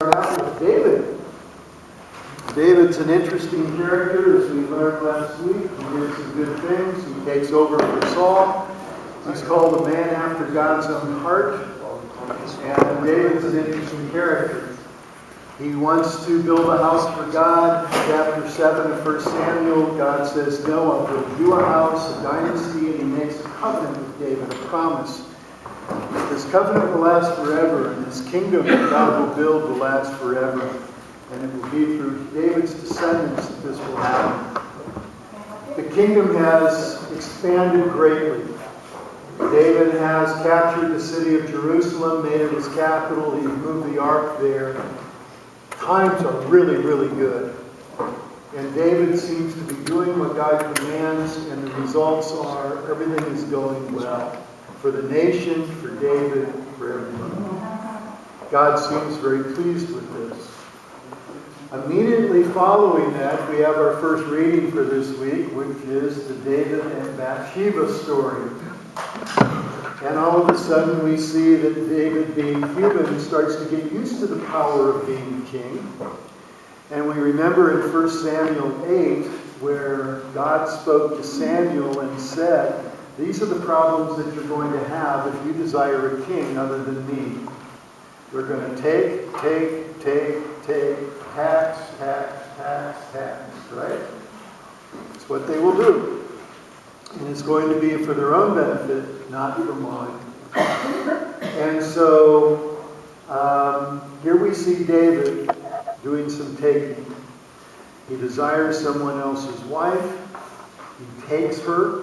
Start out with David. David's an interesting character, as we learned last week. He did some good things. He takes over for Saul. He's called a man after God's own heart. And David's an interesting character. He wants to build a house for God. Chapter 7 of 1 Samuel, God says, "No, I'll build you a house, a dynasty," and he makes a covenant with David, a promise. This covenant will last forever, and this kingdom that God will build will last forever. And it will be through David's descendants that this will happen. The kingdom has expanded greatly. David has captured the city of Jerusalem, made it his capital. He's moved the ark there. Times are really, really good. And David seems to be doing what God commands, and the results are everything is going well. For the nation, for David, for everyone. God seems very pleased with this. Immediately following that, we have our first reading for this week, which is the David and Bathsheba story. And all of a sudden we see that David, being human, starts to get used to the power of being king. And we remember in 1 Samuel 8, where God spoke to Samuel and said, "These are the problems that you're going to have if you desire a king other than me. We're going to take, tax, right? It's what they will do. And it's going to be for their own benefit, not for mine." And so, here we see David doing some taking. He desires someone else's wife. He takes her.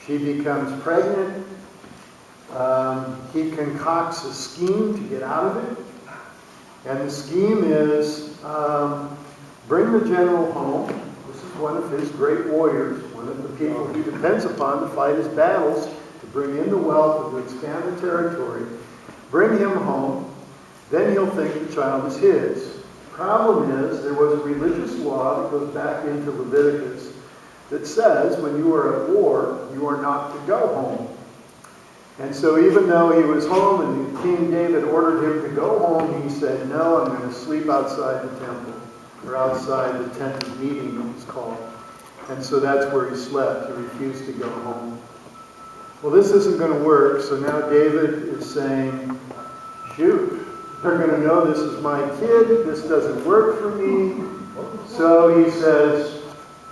She becomes pregnant. He concocts a scheme to get out of it. And the scheme is, bring the general home. This is one of his great warriors, one of the people he depends upon to fight his battles, to bring in the wealth, to expand the territory. Bring him home. Then he'll think the child is his. The problem is, there was a religious law that goes back into Leviticus that says when you are at war, you are not to go home. And so even though he was home and King David ordered him to go home, he said, "No, I'm going to sleep outside the temple," or outside the tent of meeting, it was called. And so that's where he slept. He refused to go home. Well, this isn't going to work, so now David is saying, shoot, they're going to know this is my kid, this doesn't work for me. So he says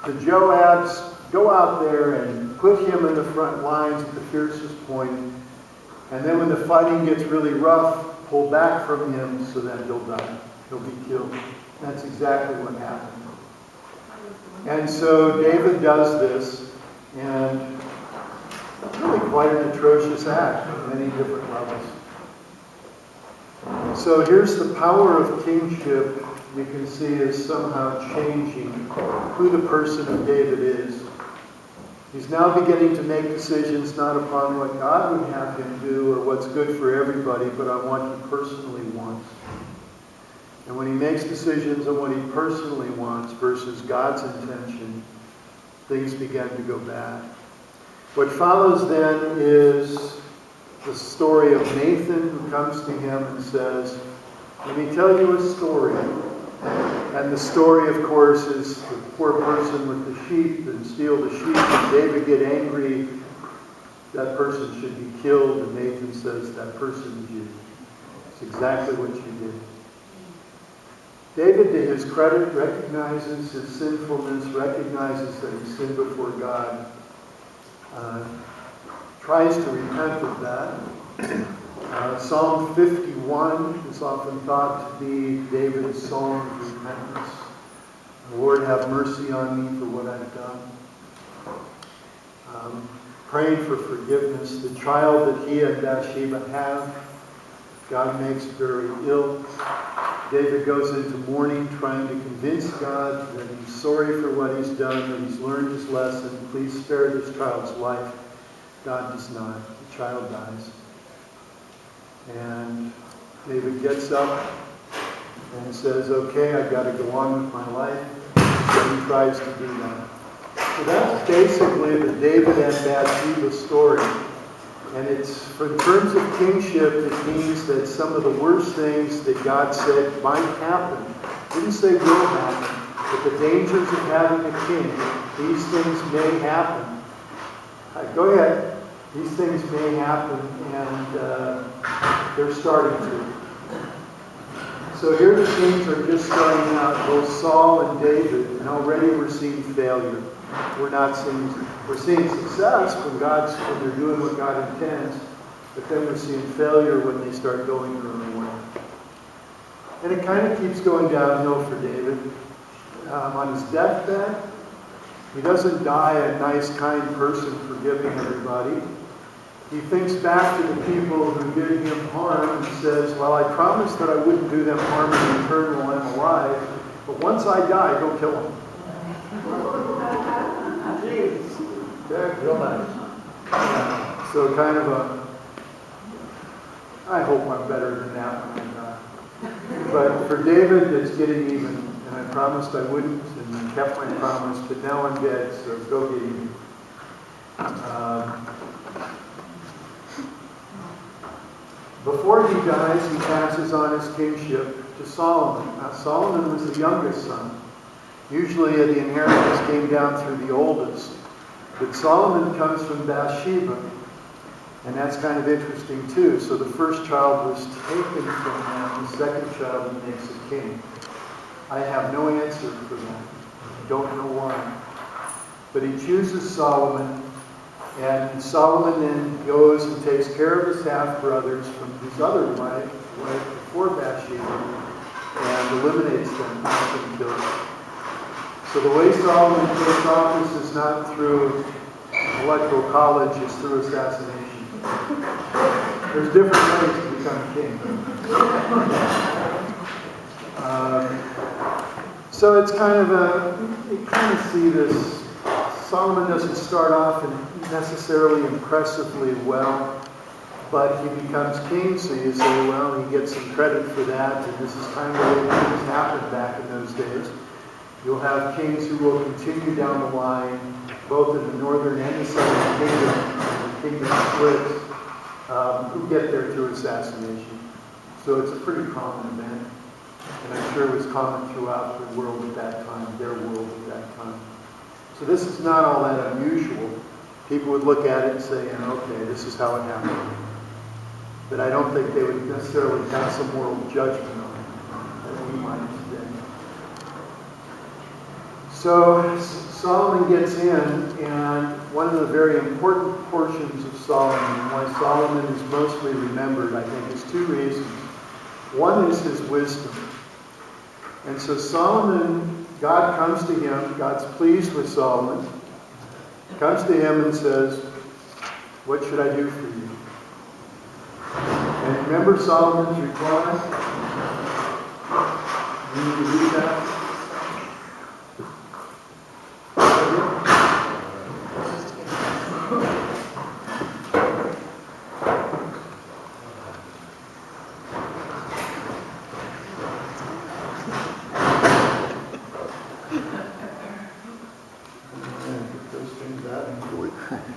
to Joab, "Go out there and put him in the front lines at the fiercest point. And then when the fighting gets really rough, pull back from him so that he'll die. He'll be killed." That's exactly what happened. And so David does this, and really quite an atrocious act on many different levels. So here's the power of kingship we can see is somehow changing who the person of David is. He's now beginning to make decisions not upon what God would have him do or what's good for everybody, but on what he personally wants. And when he makes decisions on what he personally wants versus God's intention, things begin to go bad. What follows then is the story of Nathan, who comes to him and says, "Let me tell you a story." And the story, of course, is the poor person with the sheep and steal the sheep, and David get angry. That person should be killed, and Nathan says, "That person is you." It's exactly what you did. David, to his credit, recognizes his sinfulness, recognizes that he sinned before God, tries to repent of that. Psalm 51 is often thought to be David's song of repentance. "Lord, have mercy on me for what I've done." Praying for forgiveness. The child that he and Bathsheba have, God makes very ill. David goes into mourning, trying to convince God that he's sorry for what he's done, that he's learned his lesson. Please spare this child's life. God does not. The child dies. And David gets up and says, "Okay, I've got to go on with my life." So he tries to do that. So that's basically the David and Bathsheba story. And it's, for in terms of kingship, it means that some of the worst things that God said might happen, didn't say will happen, but the dangers of having a king, these things may happen. Go ahead. These things may happen, and they're starting to. So here the kings are just starting out, both Saul and David, and already we're seeing failure. We're seeing success when they're doing what God intends, but then we're seeing failure when they start going their own way. And it kind of keeps going downhill for David. On his deathbed, he doesn't die a nice, kind person forgiving everybody. He thinks back to the people who did him harm and says, well, I promised that I wouldn't do them harm in return while I'm alive, but once I die, go kill them. Okay, real nice. So kind of I hope I'm better than that when I die. But for David, it's getting even. And I promised I wouldn't, and I kept my promise, but now I'm dead, so go get even. Before he dies, he passes on his kingship to Solomon. Now, Solomon was the youngest son. Usually the inheritance came down through the oldest. But Solomon comes from Bathsheba. And that's kind of interesting too. So the first child was taken from him. The second child he makes a king. I have no answer for that. I don't know why. But he chooses Solomon. And Solomon then goes and takes care of his half-brothers from his other wife before Bathsheba, and eliminates them, not them killed. So the way Solomon takes office is not through electoral college, it's through assassination. There's different ways to become king. So it's kind of you kind of see this. Solomon doesn't start off necessarily impressively well, but he becomes king, so you say, well, he gets some credit for that, and this is kind of the way things happened back in those days. You'll have kings who will continue down the line, both in the northern and the southern kingdom, and the kingdom splits, who get there through assassination. So it's a pretty common event, and I'm sure it was common throughout the world at that time, their world at that time. So this is not all that unusual. People would look at it and say, okay, this is how it happened. But I don't think they would necessarily have some moral judgment on it, as we might today. So Solomon gets in, and one of the very important portions of Solomon, and why Solomon is mostly remembered, I think, is two reasons. One is his wisdom. And so Solomon, God comes to him, God's pleased with Solomon, comes to him and says, what should I do for you? And remember Solomon's reply? You need to read that.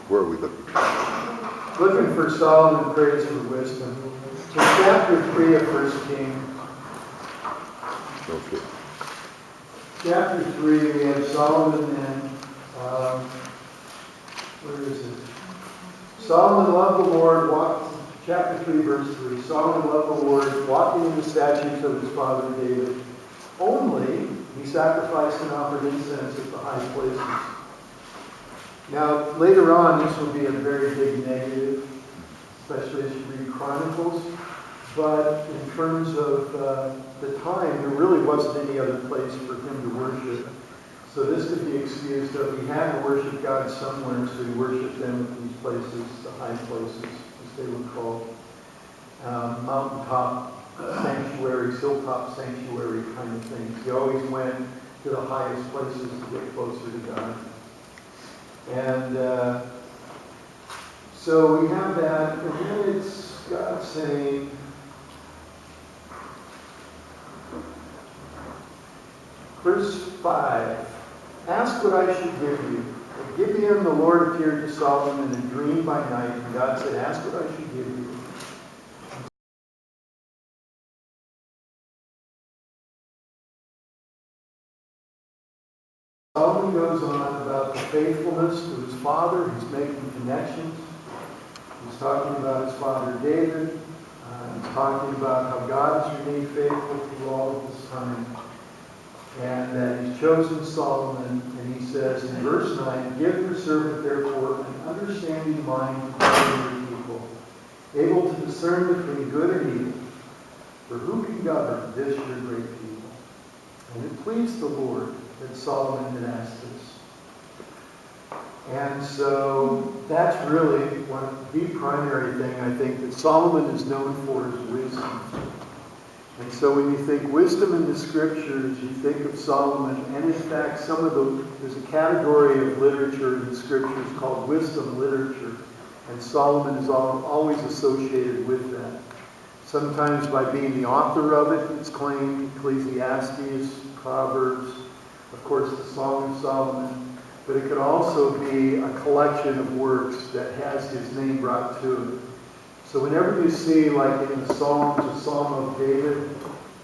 Where are we looking? Looking for Solomon prays for wisdom. In chapter 3 of 1 Kings. Okay. Chapter 3, we have Solomon and, where is it? Solomon loved the Lord, chapter 3, verse 3. Solomon loved the Lord, walking in the statutes of his father David. Only he sacrificed and offered incense at the high places. Now, later on, this will be a very big negative, especially as you read Chronicles. But in terms of the time, there really wasn't any other place for him to worship. So this could be excused of he had to worship God somewhere, so he worshipped them at these places, the high places, as they were called. Mountaintop sanctuaries, hilltop sanctuary kind of things. He always went to the highest places to get closer to God. And so we have that, and then it's God saying, verse 5, ask what I should give you, a Gibeon, the Lord appeared to Solomon in a dream by night, and God said, ask what I should give you. Solomon goes on about the faithfulness to his father. He's making connections. He's talking about his father David. He's talking about how God has remained faithful through all of this time. And that he's chosen Solomon, and he says in verse 9, give your servant therefore an understanding mind to govern your people, able to discern between good and evil. For who can govern this your great people? And it pleased the Lord that Solomon had asked this. And so that's really the primary thing I think that Solomon is known for is wisdom. And so when you think wisdom in the scriptures, you think of Solomon. And in fact, there's a category of literature in the scriptures called wisdom literature. And Solomon is always associated with that. Sometimes by being the author of it, it's claimed, Ecclesiastes, Proverbs, of course the Song of Solomon. But it could also be a collection of works that has his name brought to it. So whenever you see, like in the Psalms, a Psalm of David,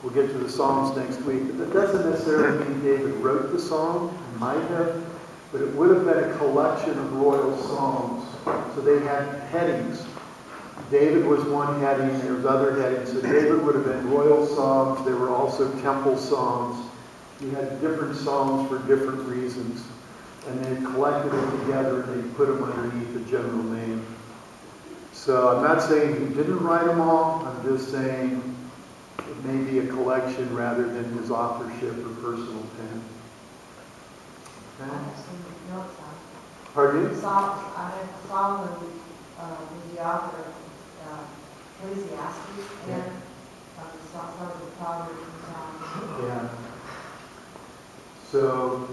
we'll get to the Psalms next week, but that doesn't necessarily mean David wrote the song. He might have, but it would have been a collection of royal psalms. So they had headings. David was one heading, there was other headings. So David would have been royal psalms. There were also temple psalms. You had different psalms for different reasons. And they collected them together and they put them underneath a general name. So I'm not saying he didn't write them all. I'm just saying it may be a collection rather than his authorship or personal pen. Okay? Pardon me? Solomon was the author of Ecclesiastes and some of the Proverbs and Psalms. Yeah. So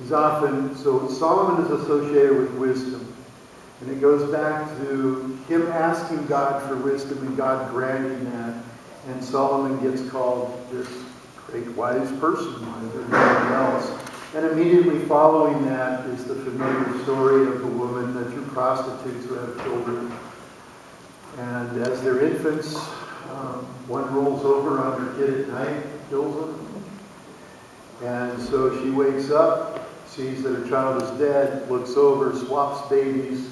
Solomon is associated with wisdom. And it goes back to him asking God for wisdom and God granting that. And Solomon gets called this great wise person, wiser than anyone else. And immediately following that is the familiar story of the woman, the two prostitutes who have children. And as they're infants, one rolls over on her kid at night, kills him. And so she wakes up, sees that her child is dead, looks over, swaps babies.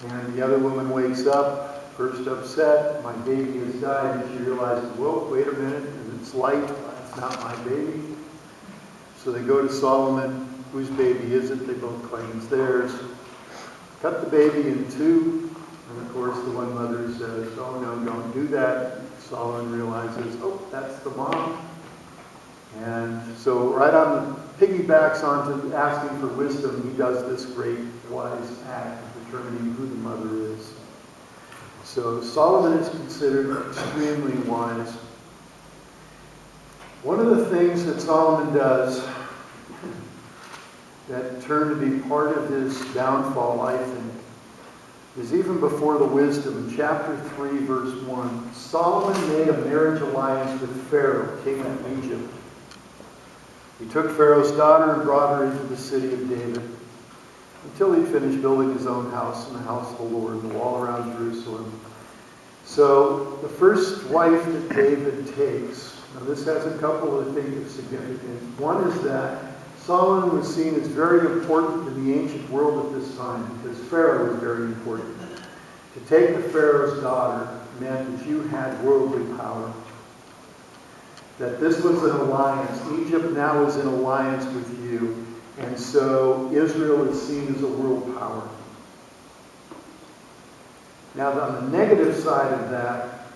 And the other woman wakes up, first upset, my baby has died, and she realizes, whoa, wait a minute, and it's light, that's not my baby. So they go to Solomon, whose baby is it? They both claim it's theirs. Cut the baby in two, and of course the one mother says, oh no, don't do that. Solomon realizes, oh, that's the mom. And so right on the piggybacks onto asking for wisdom, he does this great wise act of determining who the mother is. So Solomon is considered extremely wise. One of the things that Solomon does that turned to be part of his downfall, I think, is even before the wisdom. In chapter 3, verse 1, Solomon made a marriage alliance with Pharaoh, king of Egypt. He took Pharaoh's daughter and brought her into the city of David until he finished building his own house and the house of the Lord, the wall around Jerusalem. So the first wife that David takes, now this has a couple of things of significance. One is that Solomon was seen as very important in the ancient world at this time because Pharaoh was very important. To take the Pharaoh's daughter meant that you had worldly power. That this was an alliance. Egypt now is in alliance with you. And so Israel is seen as a world power. Now on the negative side of that,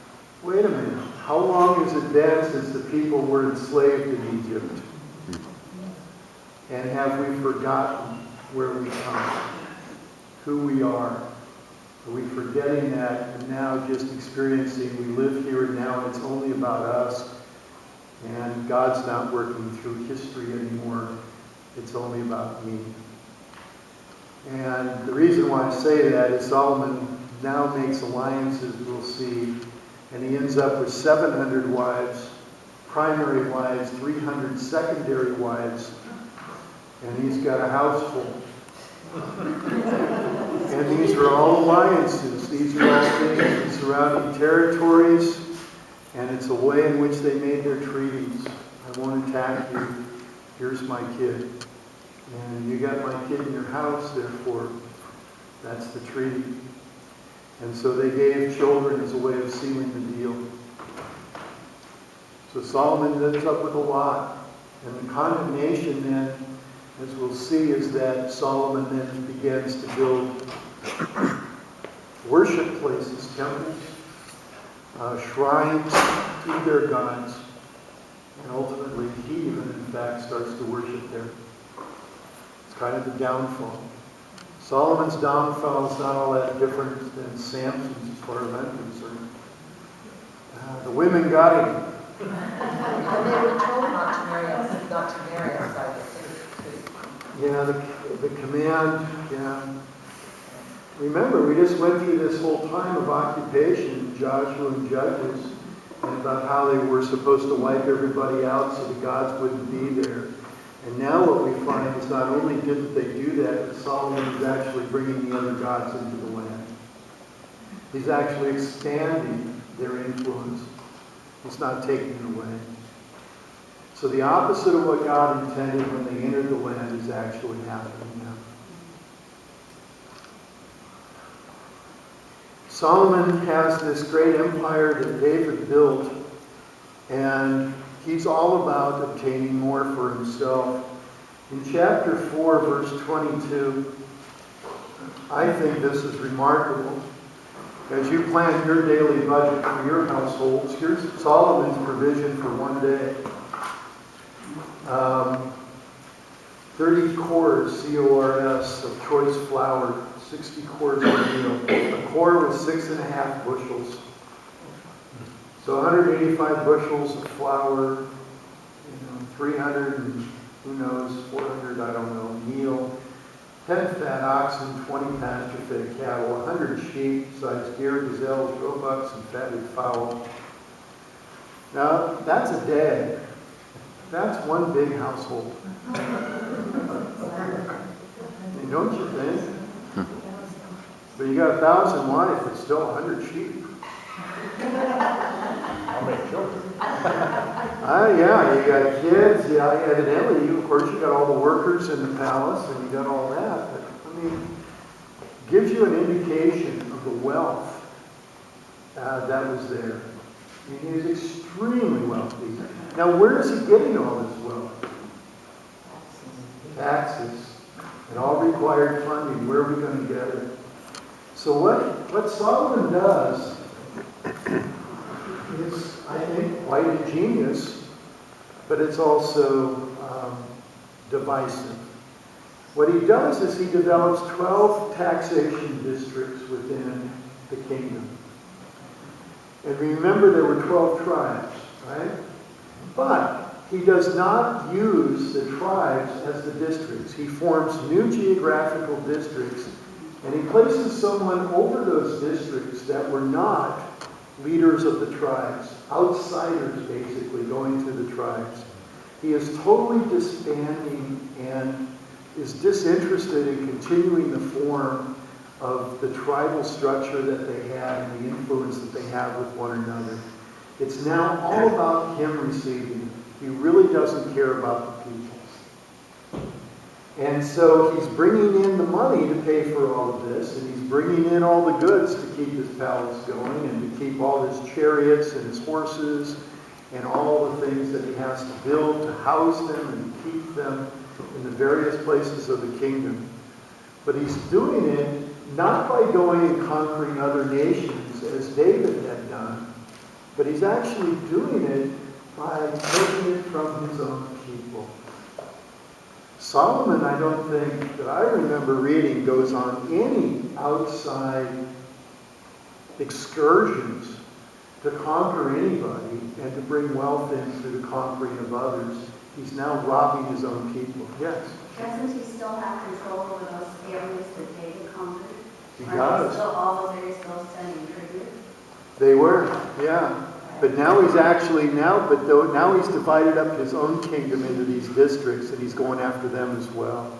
wait a minute. How long has it been since the people were enslaved in Egypt? And have we forgotten where we come? Who we are? Are we forgetting that and now just experiencing we live here and now and it's only about us? And God's not working through history anymore. It's only about me. And the reason why I say that is Solomon now makes alliances, we'll see, and he ends up with 700 wives, primary wives, 300 secondary wives, and he's got a house full. And these are all alliances. These are all things in surrounding territories, and it's a way in which they made their treaties. I won't attack you. Here's my kid. And you got my kid in your house, therefore, that's the treaty. And so they gave children as a way of sealing the deal. So Solomon ends up with a lot. And the condemnation then, as we'll see, is that Solomon then begins to build worship places, temples, shrines to their gods. And ultimately, he even, in fact, starts to worship there. It's kind of the downfall. Solomon's downfall is not all that different than Samson's as far as I'm concerned. The women got him. And they were told not to marry outside the city. Yeah, the command, yeah. Remember, we just went through this whole time of occupation, Joshua and Judges, and about how they were supposed to wipe everybody out so the gods wouldn't be there. And now what we find is not only didn't they do that, but Solomon is actually bringing the other gods into the land. He's actually expanding their influence. He's not taking it away. So the opposite of what God intended when they entered the land is actually happening now. Solomon has this great empire that David built, and he's all about obtaining more for himself. In chapter 4, verse 22, I think this is remarkable. As you plan your daily budget for your households, here's Solomon's provision for one day. 30 cores, C-O-R-S, of choice flour, 60 cores of meal. A core was 6.5 bushels. So 185 bushels of flour, 300 and who knows, 400, I don't know, meal. 10 fat oxen, 20 pasture-fed cattle, 100 sheep, besides deer, gazelles, roebucks, and fatted fowl. Now, that's a day. That's one big household. Don't you think? But you got 1,000 wives, but still 100 sheep. How many children? Yeah, you got kids. Yeah, evidently, of course, you got all the workers in the palace, and you got all that. But, I mean, gives you an indication of the wealth that was there. I mean, he was extremely wealthy. Now, where is he getting all this wealth? Taxes. And all required funding. Where are we going to get it? So what Solomon does is, I think, quite ingenious, but it's also divisive. What he does is he develops 12 taxation districts within the kingdom. And remember, there were 12 tribes, right? But he does not use the tribes as the districts. He forms new geographical districts, and he places someone over those districts that were not leaders of the tribes, outsiders basically going to the tribes. He is totally disbanding and is disinterested in continuing the form of the tribal structure that they had and the influence that they have with one another. It's now all about him receiving. He really doesn't care about the people. And so he's bringing in the money to pay for all of this, and he's bringing in all the goods to keep his palace going and to keep all his chariots and his horses and all the things that he has to build to house them and keep them in the various places of the kingdom. But he's doing it not by going and conquering other nations as David had done, but he's actually doing it by taking it from his own people. Solomon, I don't think that I remember reading, goes on any outside excursions to conquer anybody and to bring wealth in through the conquering of others. He's now robbing his own people. Yes? Doesn't he still have control over those areas that David conquered? He Are does. still all those areas still sending tribute? They were, yeah. But now he's actually, now he's divided up his own kingdom into these districts, and he's going after them as well.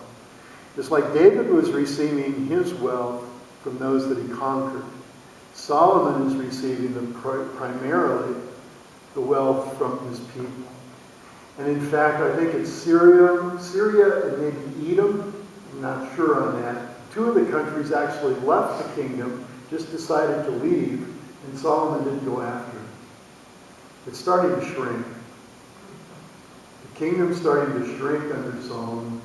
Just like David was receiving his wealth from those that he conquered, Solomon is receiving primarily the wealth from his people. And in fact, I think it's Syria and maybe Edom. I'm not sure on that. Two of the countries actually left the kingdom, just decided to leave, and Solomon didn't go after it. It's starting to shrink. The kingdom's starting to shrink under Solomon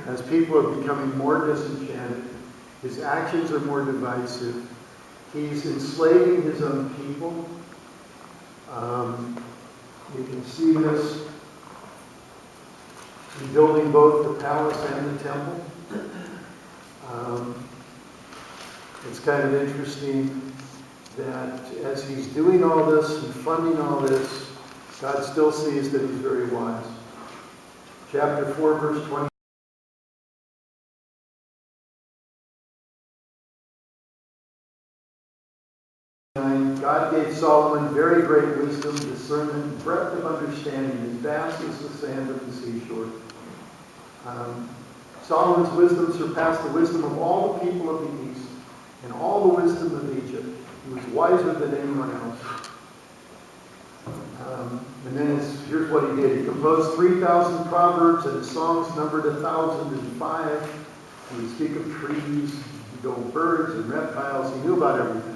as people are becoming more disenchanted. His actions are more divisive. He's enslaving his own people. You can see this in building both the palace and the temple. It's kind of interesting that as he's doing all this and funding all this, God still sees that he's very wise. Chapter 4, verse 20. God gave Solomon very great wisdom, discernment, breadth of understanding, as vast as the sand of the seashore. Solomon's wisdom surpassed the wisdom of all the people of the East and all the wisdom of Egypt. He was wiser than anyone else. And then here's what he did. He composed 3,000 proverbs, and his songs numbered 1,005. He would speak of trees, he'd go birds and reptiles. He knew about everything.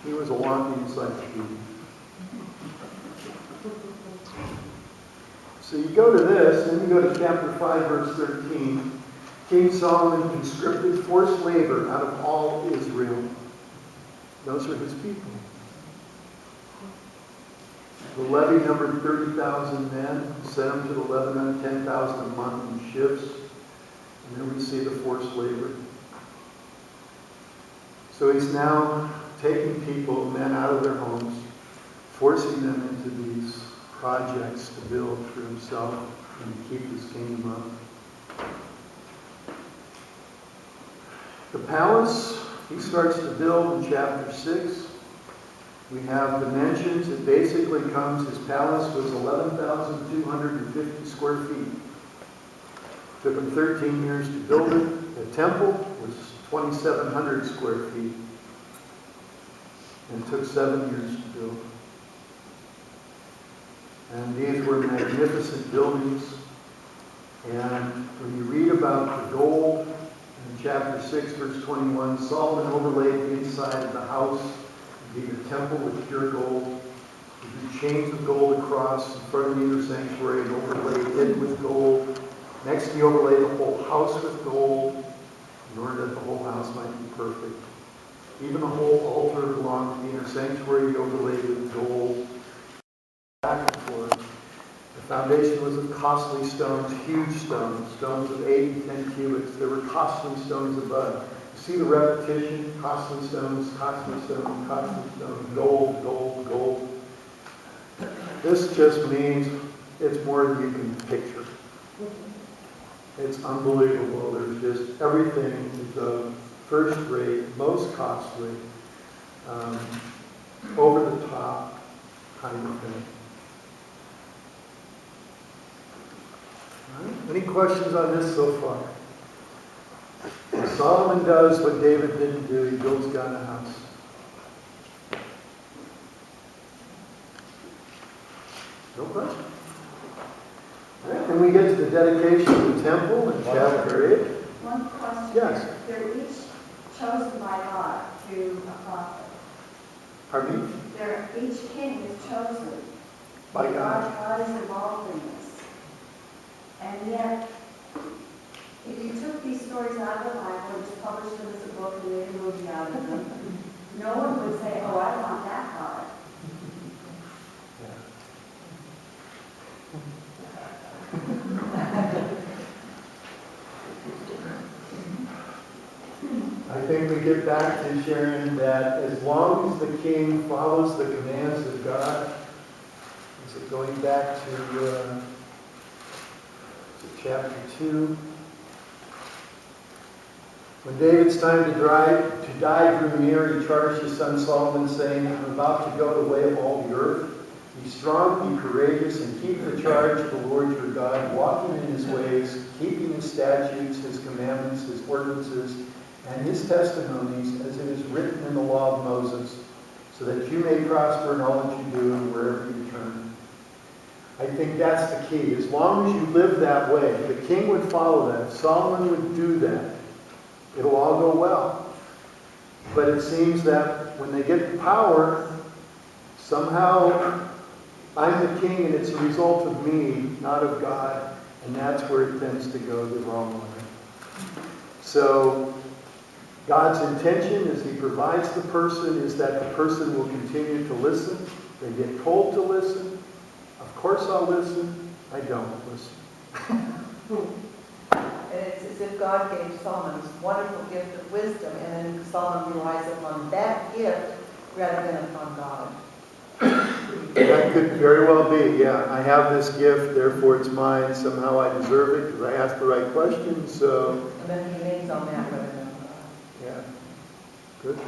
He was a walking encyclopedia. So you go to this, then you go to chapter 5, verse 13. King Solomon conscripted forced labor out of all Israel. Those are his people. The levy numbered 30,000 men, sent them to the Lebanon, 10,000 a month in shifts. And then we see the forced labor. So he's now taking people, men out of their homes, forcing them into these projects to build for himself and to keep his kingdom up. The palace, he starts to build in chapter 6. We have dimensions. It basically comes, his palace was 11,250 square feet. Took him 13 years to build it. The temple was 2,700 square feet. And took 7 years to build. And these were magnificent buildings. And when you read about the gold in chapter 6, verse 21, Solomon overlaid the inside of the house, the temple with pure gold. He drew chains of gold across in front of the inner sanctuary and overlaid it with gold. Next, he overlaid the whole house with gold in order that the whole house might be perfect. Even the whole altar belonged to the inner sanctuary, overlaid with gold. Back and forth. The foundation was of costly stones, huge stones, stones of 8 and 10 cubits. There were costly stones above. You see the repetition? Costly stones, costly stones, costly stones, gold, gold, gold. This just means it's more than you can picture. It's unbelievable. There's just everything is of first rate, most costly, over the top kind of thing. All right. Any questions on this so far? Solomon does what David didn't do. He builds God a house. No question? All right. Then we get to the dedication of the temple in chapter 8. One question. Yes. They're each chosen by God through a prophet. Pardon me? Each king is chosen. By God. God is involved in this. And yet, if you took these stories out of the Bible and just published them as a book and made a movie out of them, no one would say, oh, I want that God. I think we get back to sharing that as long as the king follows the commands of God, so going back to chapter 2, when David's time to die drew near, he charged his son Solomon, saying, I'm about to go the way of all the earth. Be strong, be courageous, and keep the charge of the Lord your God, walking in his ways, keeping his statutes, his commandments, his ordinances, and his testimonies, as it is written in the law of Moses, so that you may prosper in all that you do and wherever you turn. I think that's the key. As long as you live that way, the king would follow that. If Solomon would do that, it'll all go well. But it seems that when they get the power, somehow I'm the king and it's a result of me, not of God. And that's where it tends to go the wrong way. So God's intention as he provides the person is that the person will continue to listen. They get told to listen. Of course I'll listen. I don't listen. And it's as if God gave Solomon this wonderful gift of wisdom, and then Solomon relies upon that gift rather than upon God. That could very well be, yeah. I have this gift, therefore it's mine. Somehow I deserve it because I asked the right question, so... And then he leans on that rather than on God. Yeah. Good.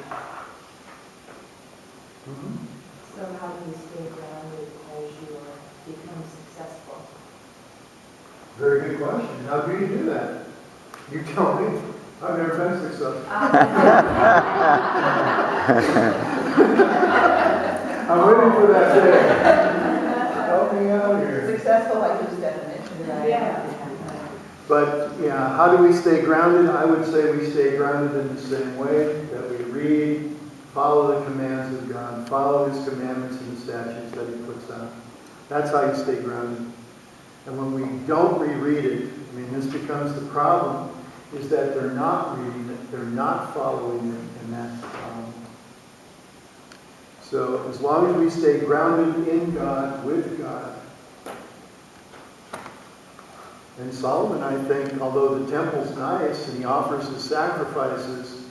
So how do you stay grounded as you become successful? Very good question. How do you do that? You tell me. I've never been successful. I'm waiting for that day. Help me out here. Successful, like you just mentioned. Yeah. But, yeah, how do we stay grounded? I would say we stay grounded in the same way, that we read, follow the commands of God, follow his commandments and the statutes that he puts out. That's how you stay grounded. And when we don't reread it, I mean, this becomes the problem, is that they're not reading it, they're not following it, and that's the problem. So as long as we stay grounded in God, with God. And Solomon, I think, although the temple's nice and he offers his sacrifices,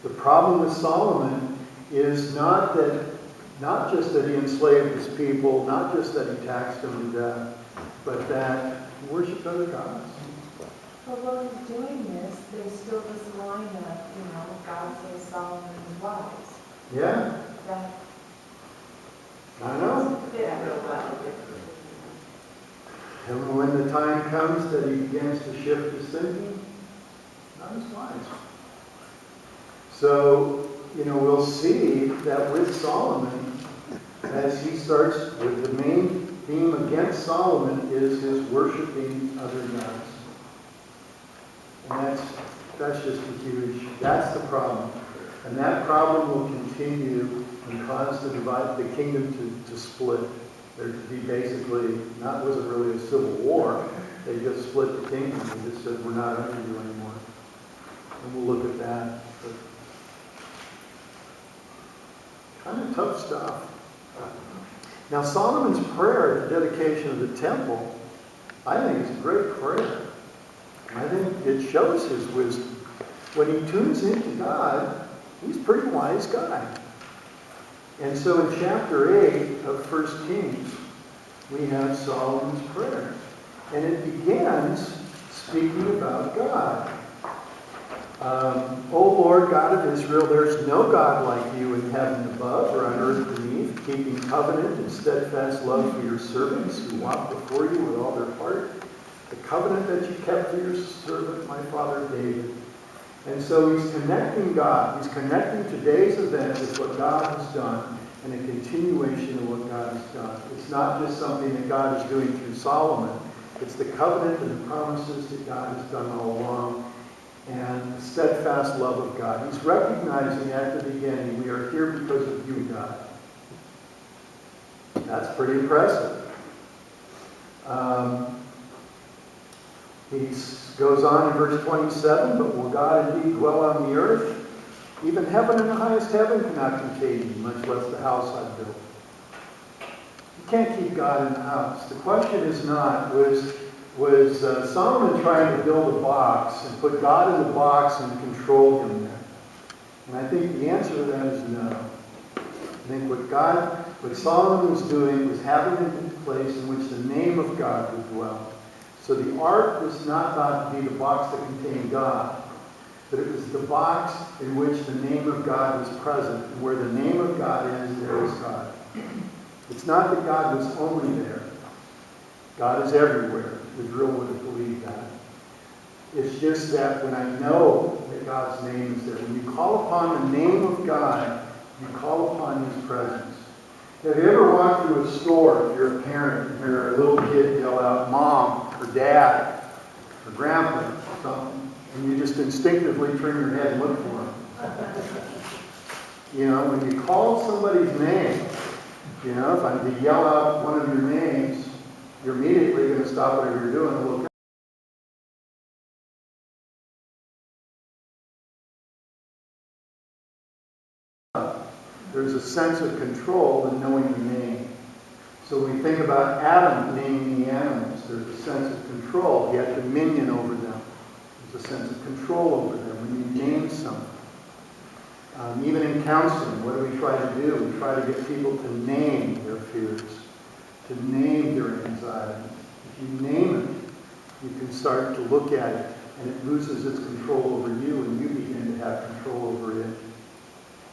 the problem with Solomon is not just that he enslaved his people, not just that he taxed them to death, but that he worshipped other gods. But while he's doing this, there's still this line of, God says Solomon is wise. Yeah, That I know. doesn't fit real well. And when the time comes that he begins to shift his thinking, not as wise. So, we'll see that with Solomon, as he starts with the main theme against Solomon is his worshiping other gods. And that's just a that's the problem. And that problem will continue and cause the kingdom to split. There to be basically, wasn't really a civil war. They just split the kingdom. They just said, we're not under you anymore. And we'll look at that. But kind of tough stuff. Now Solomon's prayer at the dedication of the temple, I think is a great prayer. I think it shows his wisdom. When he tunes into God, he's a pretty wise guy. And so in chapter 8 of 1 Kings, we have Solomon's prayer. And it begins speaking about God. O Lord, God of Israel, there is no God like you in heaven above or on earth beneath, keeping covenant and steadfast love for your servants who walk before you with all their heart. The covenant that you kept for your servant, my father David. And so he's connecting God. He's connecting today's event with what God has done and a continuation of what God has done. It's not just something that God is doing through Solomon. It's the covenant and the promises that God has done all along and the steadfast love of God. He's recognizing at the beginning, we are here because of you, God. That's pretty impressive. He goes on in verse 27, but will God indeed dwell on the earth? Even heaven and the highest heaven cannot contain you, much less the house I built. You can't keep God in the house. The question is not, was Solomon trying to build a box and put God in the box and control him there? And I think the answer to that is no. I think what Solomon was doing was having a place in which the name of God would dwell. So the ark was not thought to be the box that contained God, but it was the box in which the name of God was present. And where the name of God is, there is God. It's not that God was only there. God is everywhere. Israel would have believed that. It's just that when I know that God's name is there, when you call upon the name of God, you call upon His presence. Have you ever walked through a store, if you're a parent, and hear a little kid yell out, Mom, or Dad, or Grandpa, or something, and you just instinctively turn your head and look for him? You know, when you call somebody's name, you know, if I'm to yell out one of your names, you're immediately going to stop whatever you're doing and look up. There's a sense of control in knowing the name. So when we think about Adam naming the animals, there's a sense of control. He had dominion over them. There's a sense of control over them when you name something. Even in counseling, what do we try to do? We try to get people to name their fears, to name their anxiety. If you name it, you can start to look at it, and it loses its control over you, and you begin to have control over it.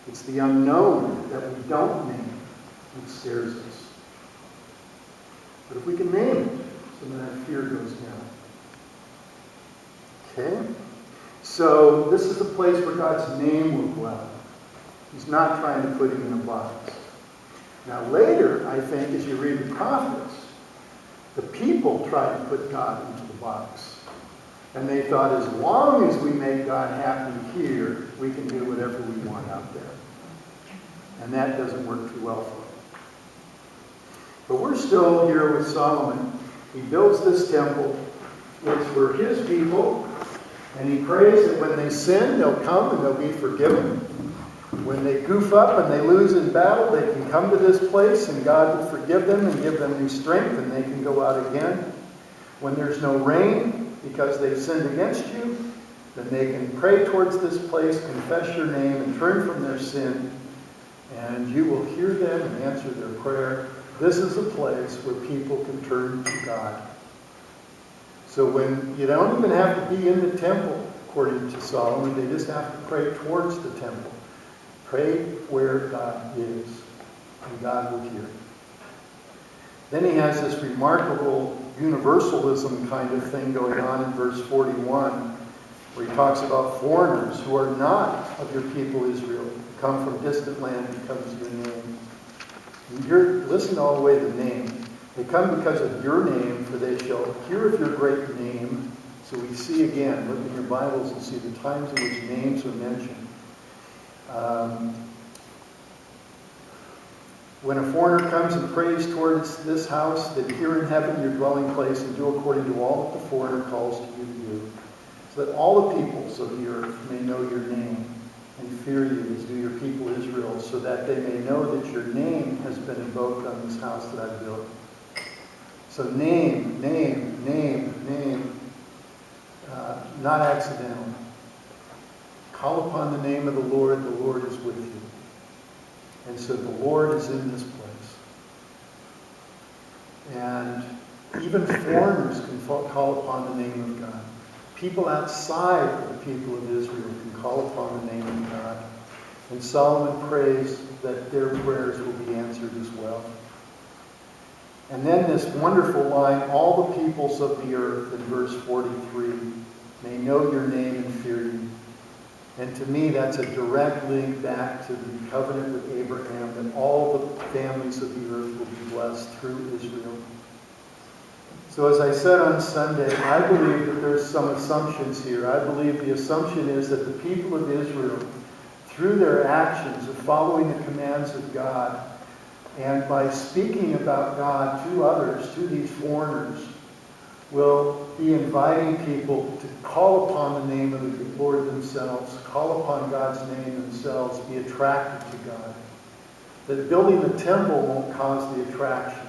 It's the unknown that we don't name that scares us. But if we can name it, so then that fear goes down. Okay? So this is a place where God's name will dwell. He's not trying to put him in a box. Now later, I think, as you read the prophets, the people tried to put God into the box. And they thought, as long as we make God happy here, we can do whatever we want out there. And that doesn't work too well for them. But we're still here with Solomon. He builds this temple. It's for his people. And he prays that when they sin, they'll come and they'll be forgiven. When they goof up and they lose in battle, they can come to this place and God will forgive them and give them new strength and they can go out again. When there's no rain because they've sinned against you, then they can pray towards this place, confess your name, and turn from their sin. And you will hear them and answer their prayer. This is a place where people can turn to God. So when you don't even have to be in the temple, according to Solomon, they just have to pray towards the temple. Pray where God is, and God will hear. Then he has this remarkable universalism kind of thing going on in verse 41, where he talks about foreigners who are not of your people Israel, come from distant land because of your name. And listen all the way to the name. They come because of your name, for they shall hear of your great name. So we see again, look in your Bibles and see the times in which names are mentioned. When a foreigner comes and prays towards this house, that here in heaven your dwelling place, and do according to all that the foreigner calls to you to do, so that all the peoples of the earth may know your name and fear you, as do your people Israel, so that they may know that your name has been invoked on this house that I've built. So name, name, name, name, not accidental. Call upon the name of the Lord is with you. And so the Lord is in this place. And even foreigners can call upon the name of God. People outside of the people of Israel can call upon the name of God. And Solomon prays that their prayers will be answered as well. And then this wonderful line, all the peoples of the earth, in verse 43, may know your name and fear you. And to me, that's a direct link back to the covenant with Abraham, that all the families of the earth will be blessed through Israel. So as I said on Sunday, I believe that there's some assumptions here. I believe the assumption is that the people of Israel, through their actions of following the commands of God, and by speaking about God to others, to these foreigners, will be inviting people to call upon the name of the Lord themselves, call upon God's name themselves, be attracted to God. That building the temple won't cause the attraction.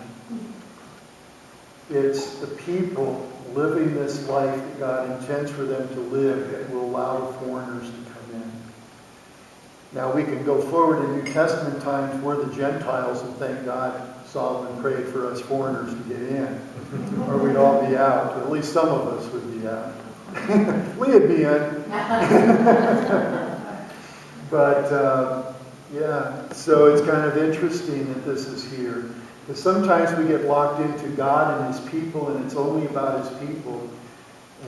It's the people living this life that God intends for them to live that will allow the foreigners to come in. Now we can go forward in New Testament times where the Gentiles, and thank God Solomon prayed for us foreigners to get in, or we'd all be out. At least some of us would be out. We'd be in. But yeah, so it's kind of interesting that this is here. Because sometimes we get locked into God and his people, and it's only about his people.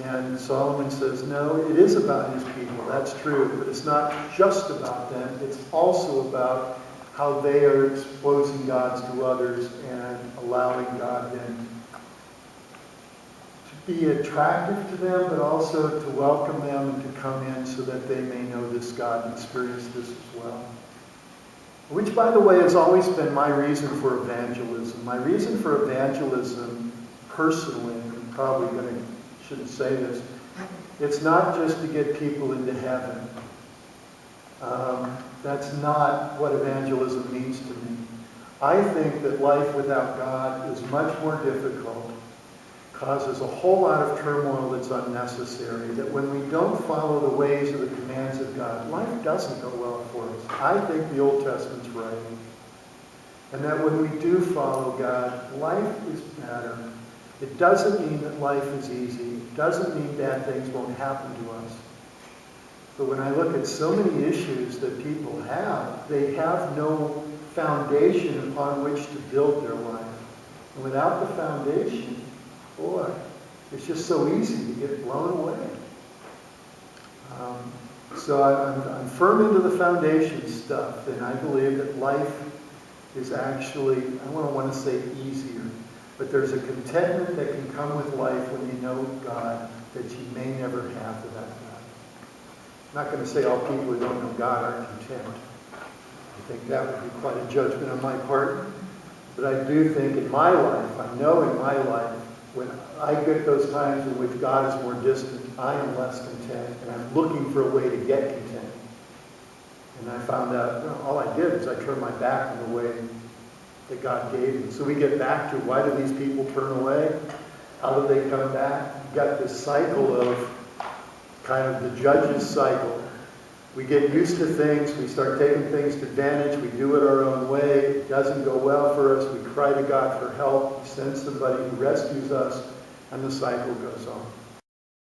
And Solomon says, no, it is about his people. That's true. But it's not just about them. It's also about how they are exposing God to others and allowing God then to be attractive to them, but also to welcome them and to come in so that they may know this God and experience this as well. Which, by the way, has always been my reason for evangelism. My reason for evangelism, personally, I'm probably shouldn't say this, it's not just to get people into heaven. That's not what evangelism means to me. I think that life without God is much more difficult, causes a whole lot of turmoil that's unnecessary, that when we don't follow the ways or the commands of God, life doesn't go well for us. I think the Old Testament's right. And that when we do follow God, life is better. It doesn't mean that life is easy. It doesn't mean bad things won't happen to us. But when I look at so many issues that people have, they have no foundation upon which to build their life. And without the foundation, boy, it's just so easy to get blown away. So I'm firm into the foundation stuff, and I believe that life is actually, I don't want to say easier, but there's a contentment that can come with life when you know God that you may never have for that matter. I'm not going to say all people who don't know God are content. I think that would be quite a judgment on my part. But I do think in my life, I know in my life, when I get those times in which God is more distant, I am less content, and I'm looking for a way to get content. And I found out, all I did is I turned my back on the way that God gave me. So we get back to, why do these people turn away? How do they come back? You've got this cycle of kind of the judge's cycle. We get used to things, we start taking things to advantage, we do it our own way, it doesn't go well for us, we cry to God for help, He sends somebody who rescues us, and the cycle goes on.